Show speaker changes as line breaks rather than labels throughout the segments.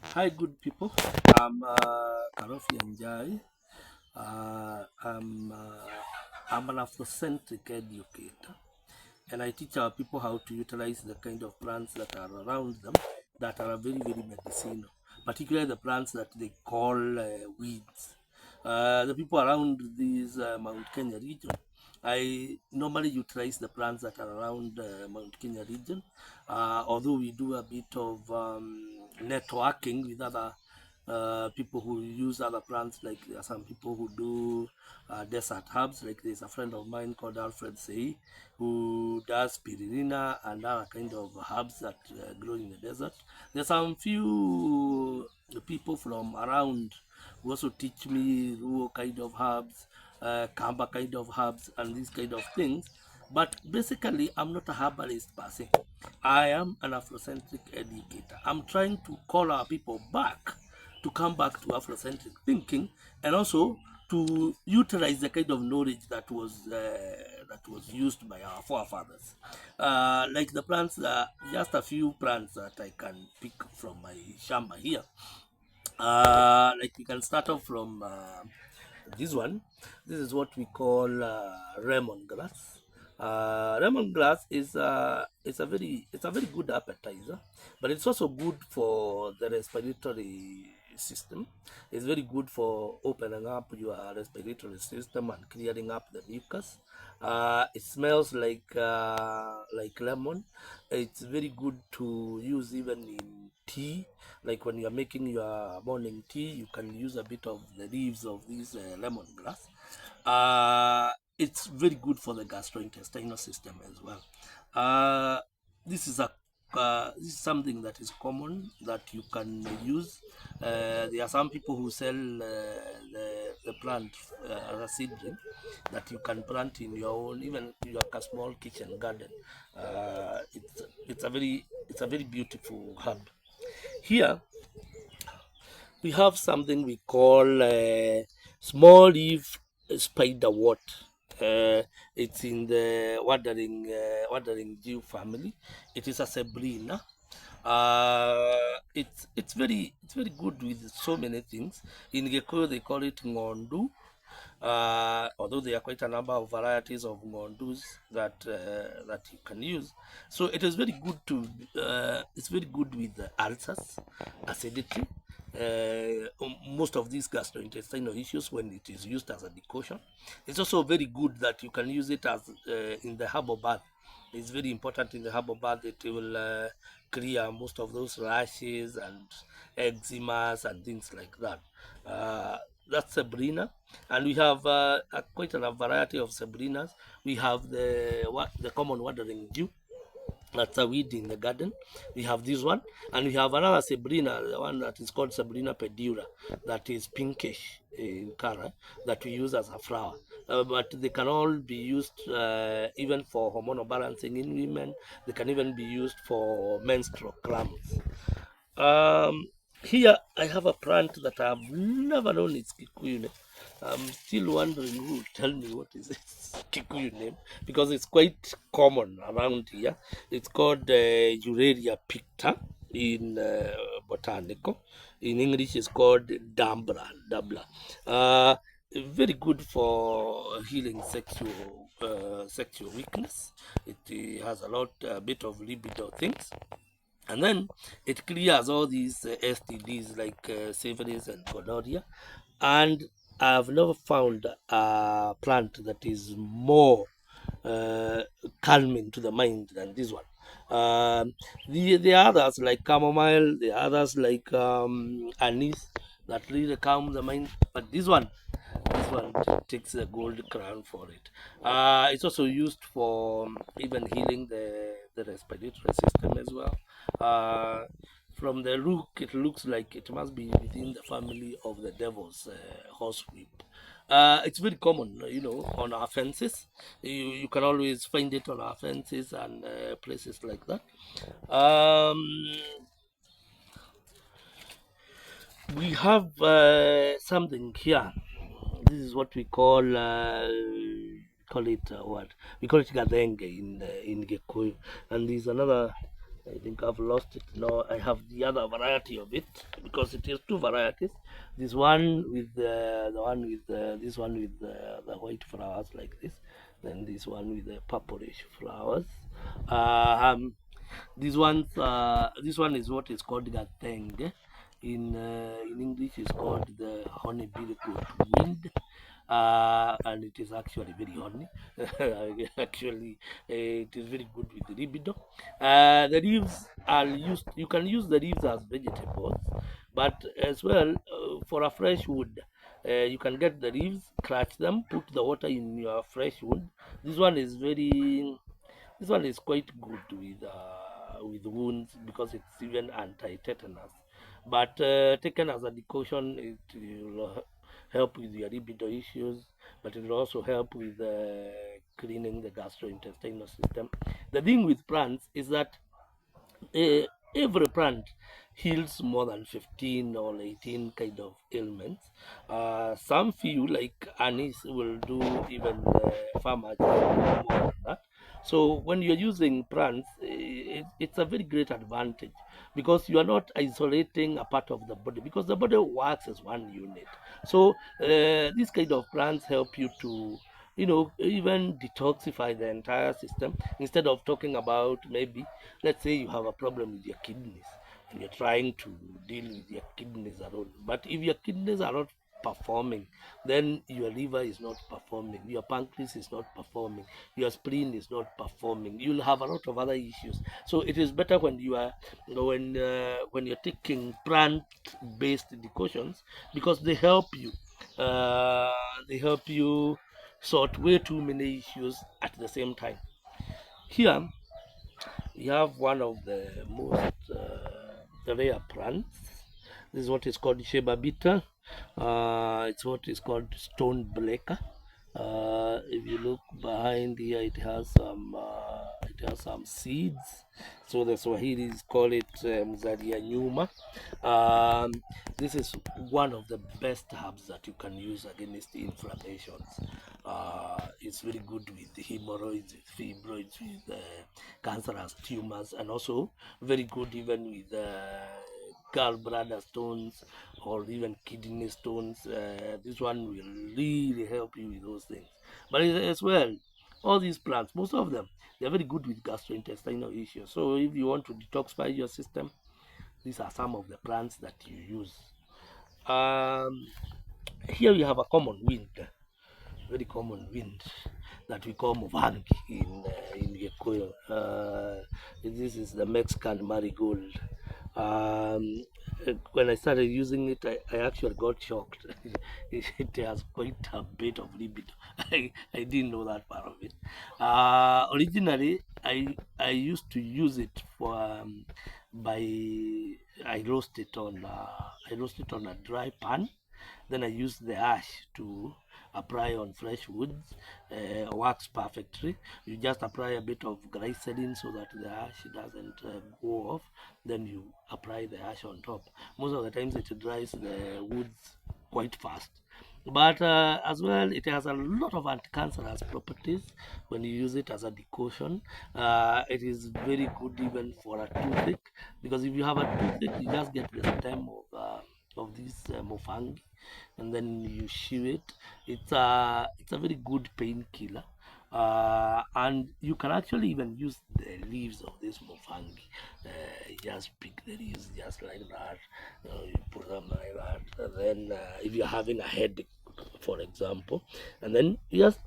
Hi, good people. I'm Karofi Njai. I'm an Afrocentric educator, and I teach our people how to utilize the kind of plants that are around them that are very, very medicinal, particularly the plants that they call weeds. The people around this Mount Kenya region, I normally utilize the plants that are around Mount Kenya region, although we do a bit of networking with other people who use other plants. Like there are some people who do desert herbs. Like there's a friend of mine called Alfred Sei who does spirulina and other kind of herbs that grow in the desert. There's some few people from around who also teach me Ruo kind of herbs, Kamba kind of herbs, and these kind of things. But basically, I'm not a herbalist per se. I am an Afrocentric educator. I'm trying to call our people back to come back to Afrocentric thinking, and also to utilize the kind of knowledge that was used by our forefathers. Like the plants, just a few plants that I can pick from my shamba here. Like we can start off from this one. This is what we call lemongrass. Lemongrass is a very good appetizer, but it's also good for the respiratory system. It's very good for opening up your respiratory system and clearing up the mucus. It smells like lemon. It's very good to use even in tea. Like when you are making your morning tea, you can use a bit of the leaves of this lemongrass. It's very good for the gastrointestinal system as well. Uh, this is a this is something that is common that you can use. There are some people who sell the plant as a seedling that you can plant in your own, even your small kitchen garden. It's a very beautiful herb. Here we have something we call small leaf spiderwort. It's in the wandering Jew family. It is a Sabrina. It's very good with so many things. In Gekuyu they call it ngondu. Although there are quite a number of varieties of ngondus that you can use, so it is very good to. It's very good with ulcers, acidity, most of these gastrointestinal issues when it is used as a decoction. It's also very good that you can use it as in the herbal bath. It's very important in the herbal bath. It will clear most of those rashes and eczemas and things like that. That's Sabrina, and we have quite a variety of Sabrinas. We have the common wandering Jew, that's a weed in the garden. We have this one, and we have another Sabrina, the one that is called Sabrina pedura, that is pinkish in color, that we use as a flower. But they can all be used even for hormonal balancing in women. They can even be used for menstrual cramps. Um, Here I have a plant that I've never known its Kikuyu name. I'm still wondering who will tell me what is its Kikuyu name because it's quite common around here. It's called Uraria picta in botanical. In English, it's called Dabla. Uh, Very good for healing sexual weakness. It has a bit of libido things, and then it clears all these STDs like syphilis and gonorrhea. And I've never found a plant that is more uh, calming to the mind than this one. The others like chamomile, the others like anise that really calm the mind, but this one takes a gold crown for it. It's also used for even healing the respiratory system as well. Uh, from the look, it looks like it must be within the family of the devil's horsewhip. It's very common, on our fences. You can always find it on our fences and places like that. Um, we have something here. This is what we call it what we call it gadenge in Gikuyu, and there's another. I think I've lost it now. I have the other variety of it because it is two varieties. This one with this one with the white flowers like this, then this one with the purplish flowers. Um, this one is what is called gateng. In English, it's called the honeybill wind, and it is actually very honey. Actually, it is very good with the libido. The leaves are used. You can use the leaves as vegetables, but as well for a fresh wood. You can get the leaves, crush them, put the water in your fresh wood. This one is very this one is quite good with wounds because it's even anti-tetanus. But taken as a decoction, it will help with your libido issues, but it will also help with cleaning the gastrointestinal system. The thing with plants is that uh, every plant heals more than 15 or 18 kind of ailments. Some few like anise will do even far much more than that. So when you're using plants, it's a very great advantage because you are not isolating a part of the body because the body works as one unit. So these kind of plants help you to even detoxify the entire system instead of talking about maybe, let's say you have a problem with your kidneys and you're trying to deal with your kidneys alone. But if your kidneys are not performing, then your liver is not performing, your pancreas is not performing, your spleen is not performing. You'll have a lot of other issues. So it is better when you are when you're taking plant-based decoctions because uh, they help you sort way too many issues at the same time. Here we have one of the most rare plants. This is what is called Sheba bitter. It's what is called stone breaker. If you look behind here, it has some seeds. So the Swahilis call it Mzalia Nyuma. Um, this is one of the best herbs that you can use against inflammations. It's very good with hemorrhoids, with fibroids, with cancerous tumors, and also very good even with gallbladder stones or even kidney stones. This one will really help you with those things. But as well, all these plants, most of them, they're very good with gastrointestinal issues. So if you want to detoxify your system, these are some of the plants that you use. Um, Here we have a common wind, very common wind that we call Movangi in Gikuyu. This is the Mexican marigold. Um, when I started using it, I actually got shocked. It has quite a bit of libido. I didn't know that part of it. Originally, I used to use it for by I roast it on a dry pan. Then I use the ash to apply on fresh woods. Works perfectly. You just apply a bit of glycerin so that the ash doesn't go off. Then you apply the ash on top. Most of the times it dries the woods quite fast. But as well, it has a lot of anti-cancerous properties when you use it as a decoction. It is very good even for a toothache because if you have a toothache, you just get the stem of this mofangi and then you chew it. It's a very good painkiller. And you can actually even use the leaves of this mofangi. Just pick the leaves just like that. You put them like that. And then if you're having a headache, for example, and then you just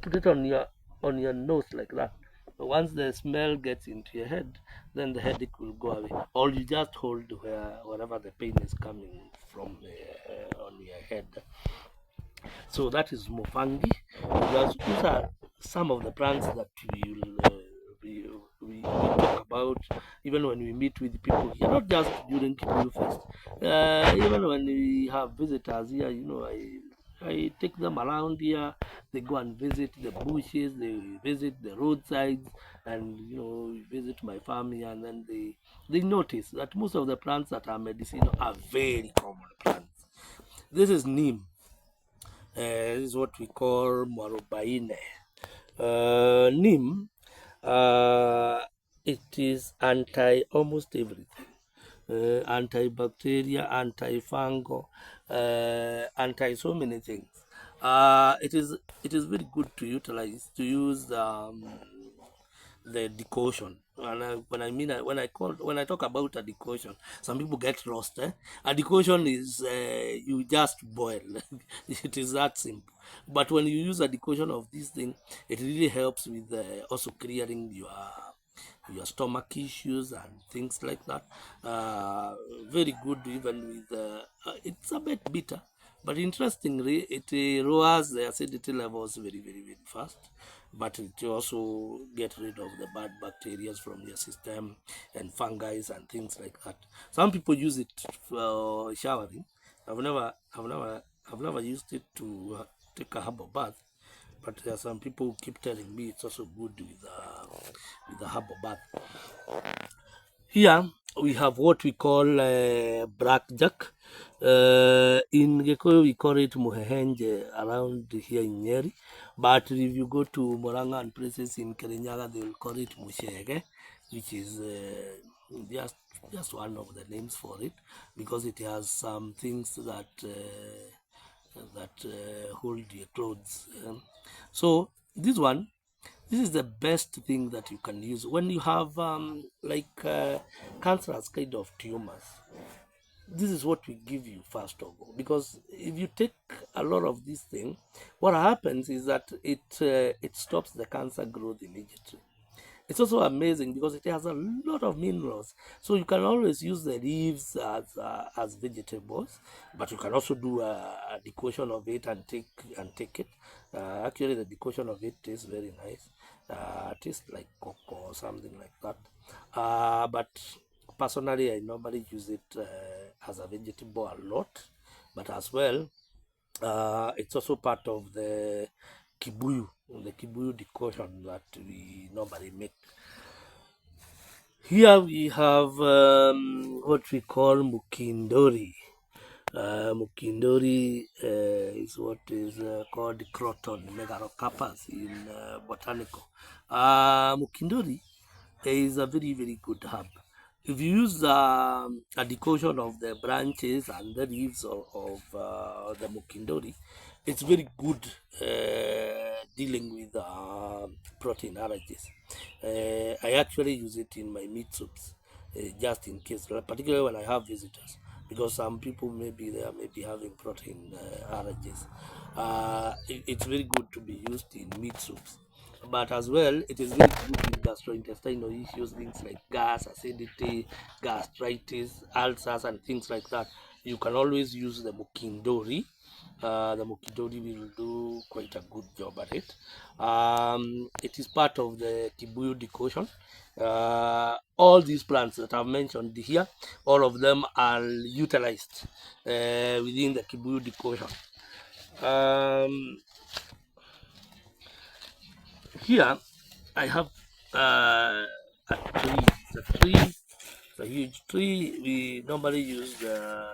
put it on your nose like that. Once the smell gets into your head, then the headache will go away. Or you just hold wherever the pain is coming from on your head. So that is mofangi. These are some of the plants that we talk about even when we meet with people here, not just during Kibuyu Fest. Even when we have visitors here, I take them around here. They go and visit the bushes, they visit the roadsides, and visit my farm here, and then they notice that most of the plants that are medicinal are very common plants. This is neem. This is what we call Mwarobaine. Neem, it is anti almost everything. antibacterial, antifungal, anti so many things. It is very good to utilize to use the decoction. When I talk about a decoction, some people get lost. A decoction is you just boil. It is that simple. But when you use a decoction of this thing, it really helps with also clearing your stomach issues and things like that. Very good even with it's a bit bitter, but interestingly it lowers the acidity levels very fast, but it also get rid of the bad bacteria from your system and fungi and things like that. Some people use it for showering. I've never used it to take a herbal bath, but there are some people who keep telling me it's also good with the herbal bath. Here we have what we call blackjack. In Gikuyu we call it muhehenje around here in Nyeri, but if you go to Murang'a and places in Kirinyaga, they will call it mushege, which is just one of the names for it, because it has some things that hold your clothes. So this is the best thing that you can use when you have cancerous kind of tumors. This is what we give you first of all, because if you take a lot of this thing, what happens is that it stops the cancer growth immediately. It's also amazing because it has a lot of minerals. So you can always use the leaves as vegetables, but you can also do a decoction of it and take it. Actually, the decoction of it tastes very nice. Tastes like cocoa or something like that. But personally, I normally use it as a vegetable a lot, but as well, it's also part of the Kibuyu decoction that we normally make. Here we have what we call mukindori. Mukindori is what is called croton megalocarpus in botanical. Mukindori is a very good herb. If you use a decoction of the branches and the leaves of the mukindori, it's very good dealing with protein allergies. I actually use it in my meat soups, just in case, particularly when I have visitors, because some people may be having protein allergies. It's very good to be used in meat soups, but as well it is very good with gastrointestinal issues, things like gas, acidity, gastritis, ulcers and things like that. You can always use the mukindori. The mukindori will do quite a good job at it. It is part of the Kibuyu decoction. All these plants that I've mentioned here, all of them are utilized within the Kibuyu decoction. Here I have a tree. It's a huge tree. We normally use the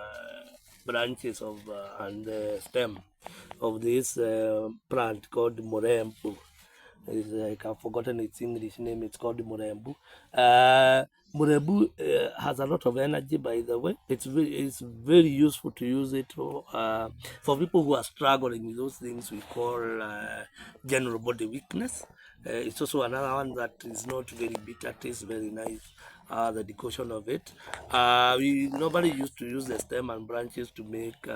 branches of and the stem of this plant called morembu. Like I've forgotten its English name. It's called morembu. Morembu has a lot of energy, by the way. It's very useful to use it for people who are struggling with those things we call general body weakness. It's also another one that is not very bitter, tastes very nice. The decoction of it. We normally used to use the stem and branches to make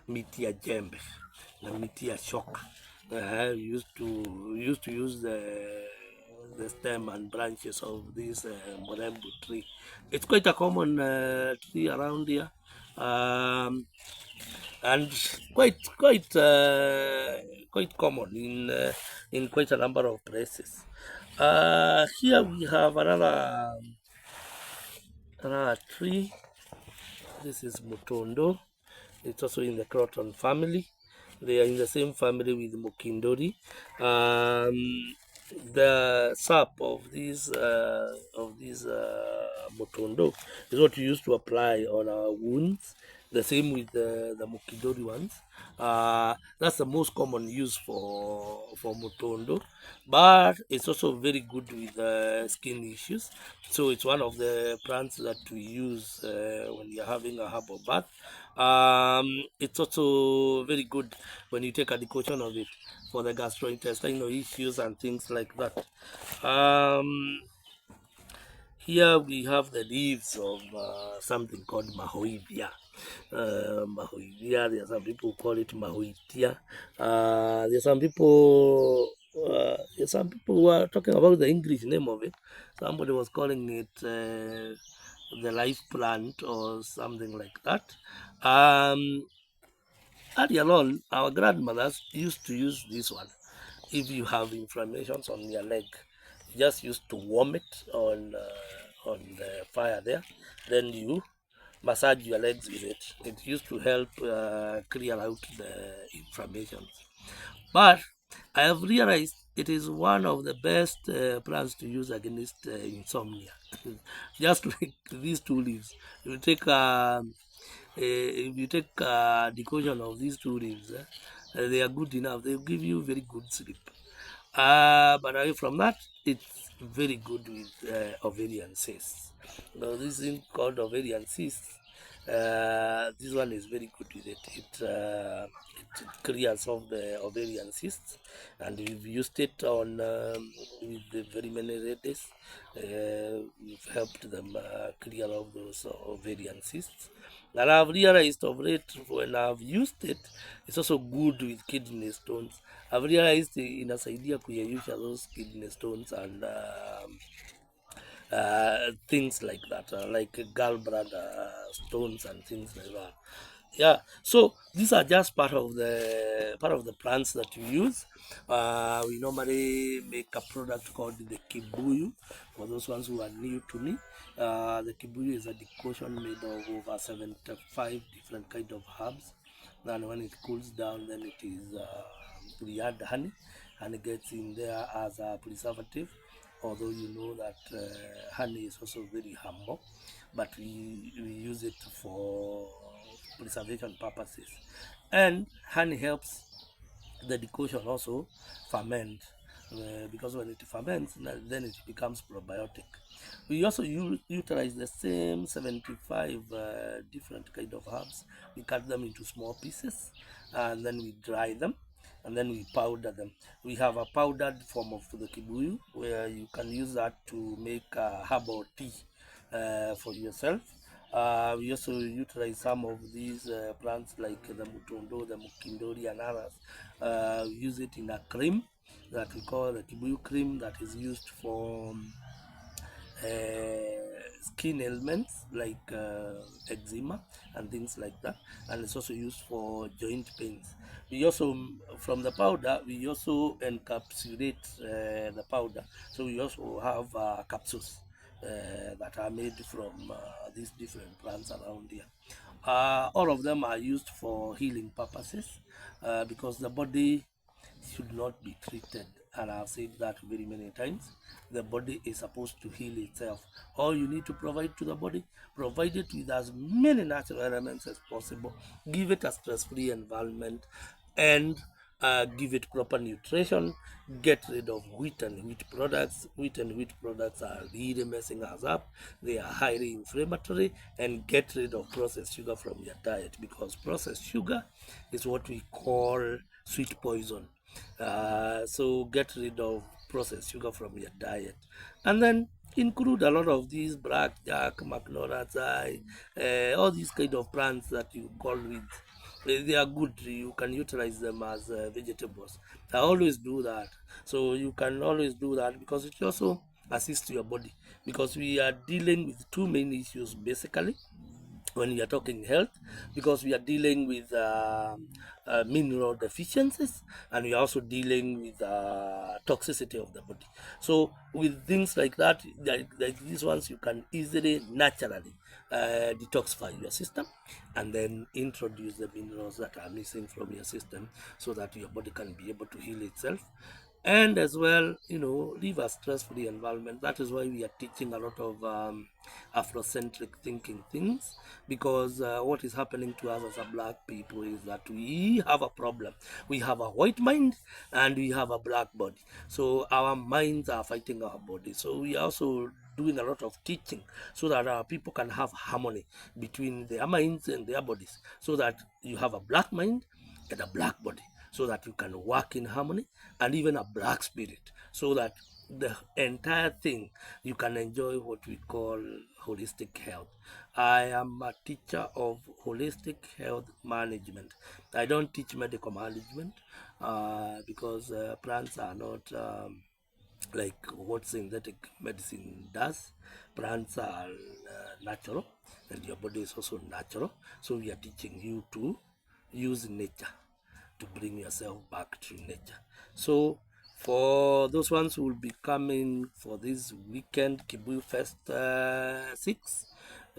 miti ya jembe and miti ya shock. We used to use the stem and branches of this morembu tree. It's quite a common tree around here. And quite common in quite a number of places. Here we have another tree. This is mutondo. It's also in the croton family. They are in the same family with mukindori. The sap of these mutondo is what we used to apply on our wounds The same with the mukidori ones. That's the most common use for mutondo, but it's also very good with skin issues. So it's one of the plants that we use when you're having a herbal bath. It's also very good when you take a decoction of it for the gastrointestinal issues and things like that. Here we have the leaves of something called mahoivia. Mahoivia, there are some people who call it mahoitia. There's some people who are talking about the English name of it. Somebody was calling it the life plant or something like that. Earlier on, our grandmothers used to use this one. If you have inflammations on your leg, you just used to warm it on the fire there, then you massage your legs with it. It used to help clear out the inflammations. But I have realized it is one of the best plants to use against insomnia. Just like these two leaves, you take if you take a decoction of these two leaves, they are good enough. They give you very good sleep. But away from that, it's very good with ovarian cysts. Now, this thing called ovarian cysts, this one is very good with it. It clears off the ovarian cysts, and we've used it on with the very many ladies. We've helped them clear off those ovarian cysts. And I've realized of late when I've used it, it's also good with kidney stones. I've realized inasaidia kuyeyusha those kidney stones and things like that, like gallbladder stones and things like that. Yeah, so these are just part of the plants that we use. We normally make a product called the Kibuyu. For those ones who are new to me, the Kibuyu is a decoction made of over 75 different kind of herbs. And when it cools down, then it is we add honey, and it gets in there as a preservative. Although you know that honey is also very humble, but we use it for preservation purposes. And honey helps the decoction also ferment, because when it ferments, then it becomes probiotic. We also utilize the same 75 different kind of herbs. We cut them into small pieces, and then we dry them, and then we powder them. We have a powdered form of the kibuyu where you can use that to make herbal tea for yourself. We also utilize some of these plants like the mutondo, the mukindori, and others. We use it in a cream that we call the kibuyu cream, that is used for skin ailments like eczema and things like that, and it's also used for joint pains. We also, from the powder, we also encapsulate the powder, so we also have capsules that are made from these different plants around here. All of them are used for healing purposes, because the body should not be treated, and I've said that very many times. The body is supposed to heal itself. All you need to provide to the body, provide it with as many natural elements as possible, give it a stress-free environment, and give it proper nutrition. Get rid of wheat and wheat products. Wheat and wheat products are really messing us up. They are highly inflammatory. And get rid of processed sugar from your diet, because processed sugar is what we call sweet poison. So get rid of processed sugar from your diet, and then include a lot of these blackjack, magnolia, all these kind of plants that you call with. They are good. You can utilize them as vegetables. I always do that. So you can always do that, because it also assists your body, because we are dealing with two main issues basically when we are talking health, because we are dealing with mineral deficiencies, and we are also dealing with toxicity of the body. So with things like that, like these ones, you can easily naturally detoxify your system, and then introduce the minerals that are missing from your system, so that your body can be able to heal itself. and as well, live a stress-free environment. That is why we are teaching a lot of Afrocentric thinking things, because what is happening to us as a black people is that we have a problem. We have a white mind and we have a black body. So our minds are fighting our body. So we are also doing a lot of teaching so that our people can have harmony between their minds and their bodies, so that you have a black mind and a black body, so that you can work in harmony, and even a black spirit, so that the entire thing, you can enjoy what we call holistic health. I am a teacher of holistic health management. I don't teach medical management because plants are not like what synthetic medicine does. Plants are natural, and your body is also natural. So we are teaching you to use nature to bring yourself back to nature. So for those ones who will be coming for this weekend Kibuyu Fest 6,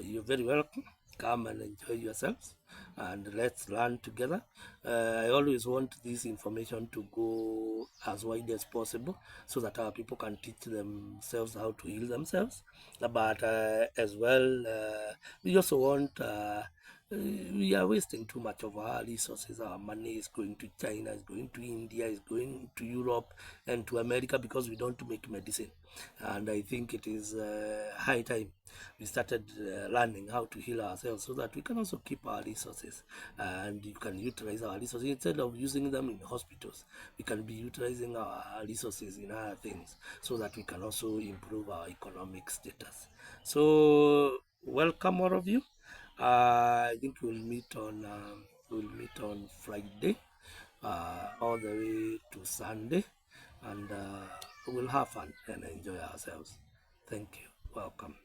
you're very welcome. Come and enjoy yourselves, and let's learn together. I always want this information to go as wide as possible, so that our people can teach themselves how to heal themselves. But as well, we also want we are wasting too much of our resources. Our money is going to China, is going to India, is going to Europe and to America, because we don't make medicine. And I think it is high time we started learning how to heal ourselves, so that we can also keep our resources, and you can utilize our resources instead of using them in hospitals. We can be utilizing our resources in other things, so that we can also improve our economic status. So welcome all of you. I think we'll meet on Friday, all the way to Sunday, and we'll have fun and enjoy ourselves. Thank you. Welcome.